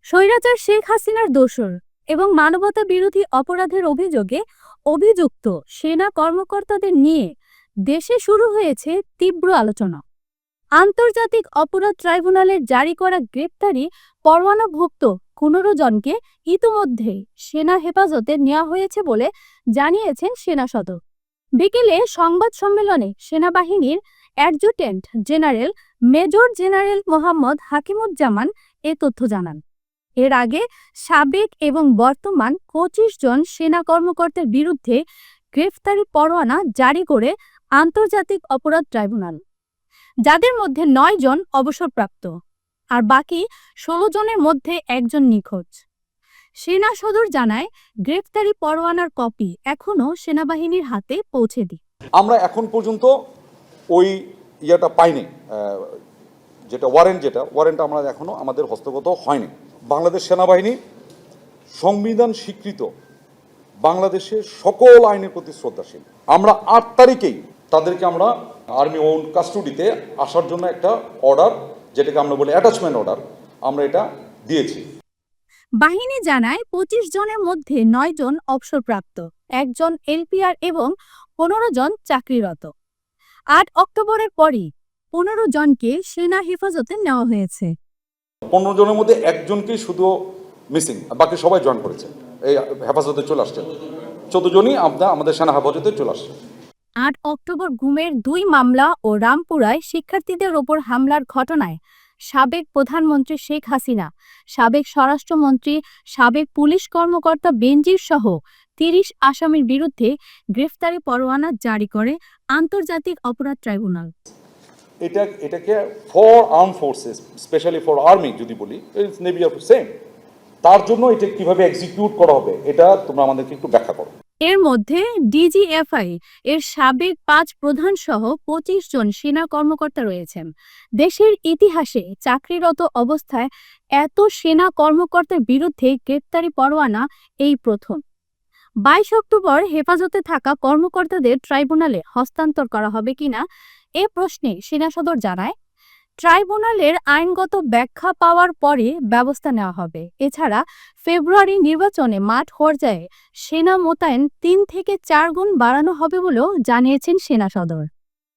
স্বৈরাচার শেখ হাসিনার দোসর এবং মানবতা বিরোধী অপরাধের অভিযোগে অভিযুক্ত সেনা কর্মকর্তাদের নিয়ে দেশে শুরু হয়েছে তীব্র আলোচনা। আন্তর্জাতিক অপরাধ ট্রাইব্যুনালের জারি করা গ্রেপ্তারি পরোয়ানাভুক্ত 15 জনকে ইতিমধ্যেই সেনা হেফাজতে নেওয়া হয়েছে বলে জানিয়েছেন সেনা সদর। বিকেলে সংবাদ সম্মেলনে সেনাবাহিনীর adjutant general major general Mohammad Hakimuzzaman এ তথ্য জানান। এর আগে সাবেক এবং বর্তমান 25 জন সেনা কর্মকর্তার বিরুদ্ধে গ্রেফতারি পরোয়ানা জারি করে আন্তর্জাতিক অপরাধ ট্রাইব্যুনাল, যাদের মধ্যে 9 জন অবসরপ্রাপ্ত আর বাকি 16 জনের মধ্যে একজন নিখোঁজ। সেনা সদর জানায়, গ্রেফতারি পরোয়ানার কপি এখনও সেনাবাহিনীর হাতে পৌঁছে দিই। আমরা এখন পর্যন্ত ওই পাইনি, যেটা ওয়ারেন্ট আমরা এখনো আমাদের হস্তগত হয়নি। বাংলাদেশ সেনাবাহিনী সংবিধান স্বীকৃত বাংলাদেশের সকল আইনের প্রতি শ্রদ্ধাশীল। আমরা 8 তারিখেই তাদেরকে আমরা আর্মি ওন কাস্টডিতে আসার জন্য একটা অর্ডার, যেটাকে আমরা বলি অ্যাটাচমেন্ট অর্ডার, আমরা এটা দিয়েছি। বাহিনী জানায় 25 জনের মধ্যে 9 জন অবসরপ্রাপ্ত, 1 জন এলপিআর এবং 15 জন চাকরিরত। 8 অক্টোবরের পরই 15 জনকে সেনা হেফাজতে নেওয়া হয়েছে। 15 জনের মধ্যে একজনকেই শুধু মিসিং, বাকি সবাই জয়েন করেছে, এই হেফাজতে চলে আসছে। 14 জনই আমাদের সেনা হেফাজতে চলে আসছে। 8 অক্টোবর গুমের 2 মামলা ও রামপুরায় শিক্ষার্থীদের ওপর হামলার ঘটনায় সাবেক প্রধানমন্ত্রী শেখ হাসিনা, সাবেক স্বরাষ্ট্রমন্ত্রী, সাবেক পুলিশ কর্মকর্তা বেনজির সহ 30 আসামির বিরুদ্ধে গ্রেফতারি পরোয়ানা জারি করে আন্তর্জাতিক অপরাধ ট্রাইব্যুনাল। এটাকে for arm forces, specially for army যদি বলি, নেভি অফ সেম, তার জন্য এটা কিভাবে এক্সিকিউট করা হবে এটা তোমরা আমাদেরকে একটু ব্যাখ্যা করো। এর মধ্যে ডিজিএফআই এর সাবেক 5 প্রধান সহ 25 জন সেনা কর্মকর্তা রয়েছেন। দেশের ইতিহাসে চাকরিরত অবস্থায় এত সেনা কর্মকর্তার বিরুদ্ধে গ্রেপ্তারি পরোয়ানা এই প্রথম। 22 অক্টোবর হেফাজতে থাকা কর্মকর্তাদের ট্রাইব্যুনালে হস্তান্তর করা হবে কিনা এ প্রশ্নে সেনা সদর জানায়, ট্রাইব্যুনালের আইনগত ব্যাখ্যা পাওয়ার পরে ব্যবস্থা নেওয়া হবে। এছাড়া ফেব্রুয়ারি নির্বাচনে মাঠ পর্যায়ে সেনা মোতায়েন 3 থেকে 4 গুণ বাড়ানো হবে বলেও জানিয়েছেন সেনা সদর।